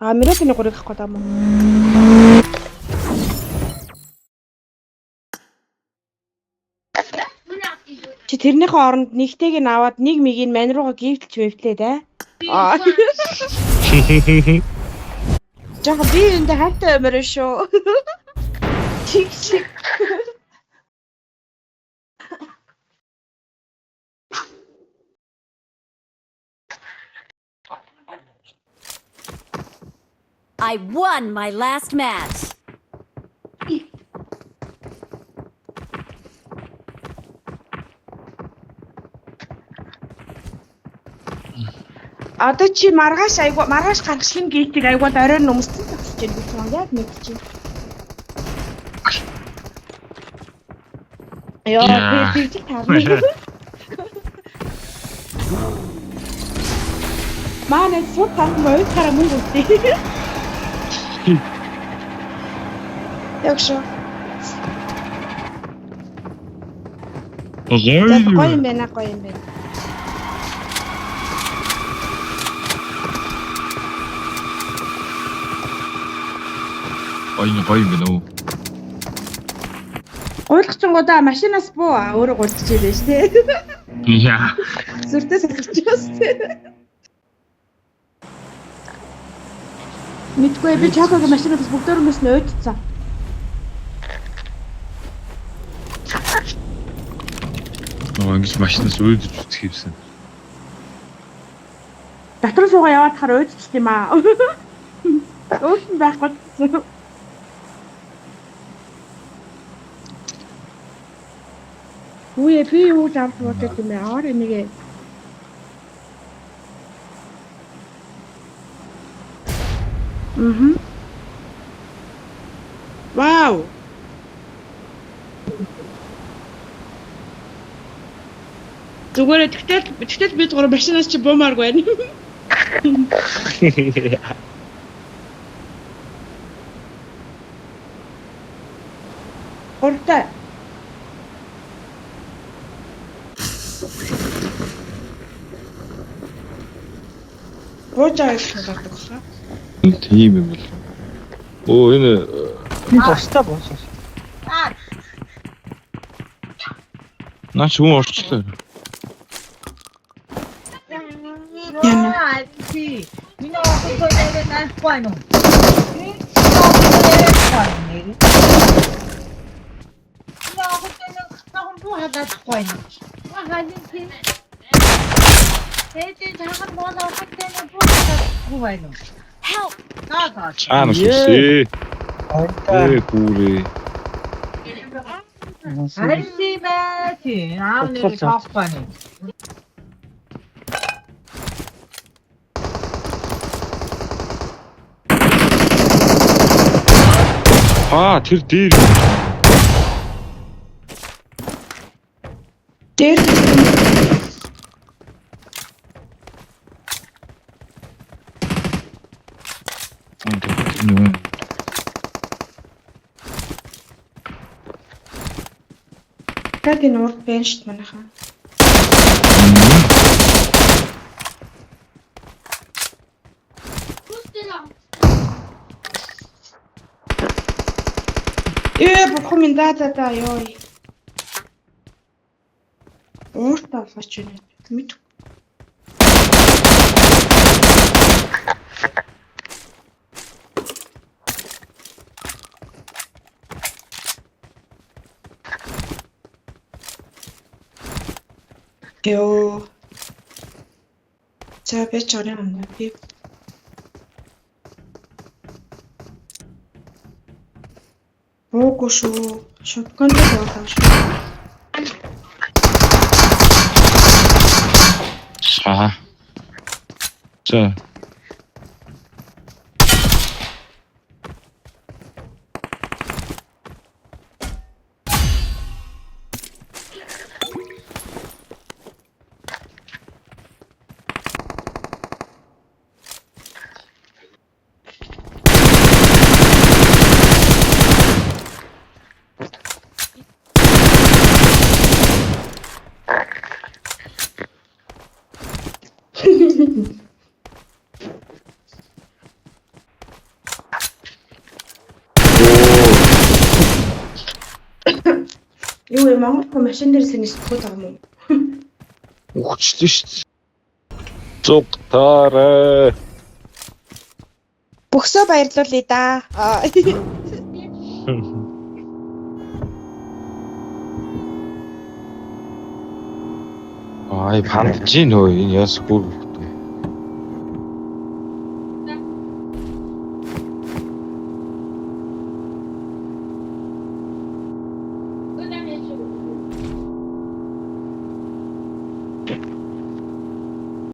Америкийн гурыг авах гэдэг юм уу? Чи тэрнийхээ оронд нэгтэйг нь аваад нэг мигийг мань руугаа гівтэлж вэвтлээ те. Жага би энэ хайртай өмөр шүү. Чиг шиг. I won my last match. Одоо чи маргааш гарах шинэ гейтийг айгуул оройн өмссөн төгсөж байна гэж байна яг нэг чи. Яа, би таарна. Манай супер мой харам үгүй. Ягшо. Гоё юм байна. Гоё юм байна уу? Ойлгочингуудаа машинаас буу өөрөө гулчих ирээ шүү дээ. Яа. Зүртээ сахилчихвас. Мэдгүй би чакагийн машинаас бүгдээрээс нь ойдцсан. Ингэж машинаас өөдөж үтх хийвсэн. Дотор суугаа яваад хахаар ойдчих юм аа. Өөртөө байхгүй. Үе би юу жамт бодож юм аа энийг. Вау. Зүгээр тэгтэл бид гурав машинаас чи буумааргүй байна. Ортой. Роожаа их гардаг хаа. Тийм юм бол. Оо энэ бостой боосоо. Наач хүн орчлоо. Яа, би. Миний оохтой нэрээ наахгүй нөө. Help! Аа нүсээ. Гүрээ. Арсимэти аавны тофпани. Тэр дээр. Дээр яг энэ урд байна шүү дээ манайхаа. Бохоо минь да ёо. Ууртаа фач юм. Мэд. Ёо. За би ч орой юм би. Боогүй шүү. Шотконд болоо шүү. За. Монгол хүн машин дээр сэнийс төхөд байгаа юм уу? Өгчлөө шүү дээ. Зүгтаарэ. Бөхсөө баярлуулъя да. Ай, хандж ийн хөө энэ яс бүр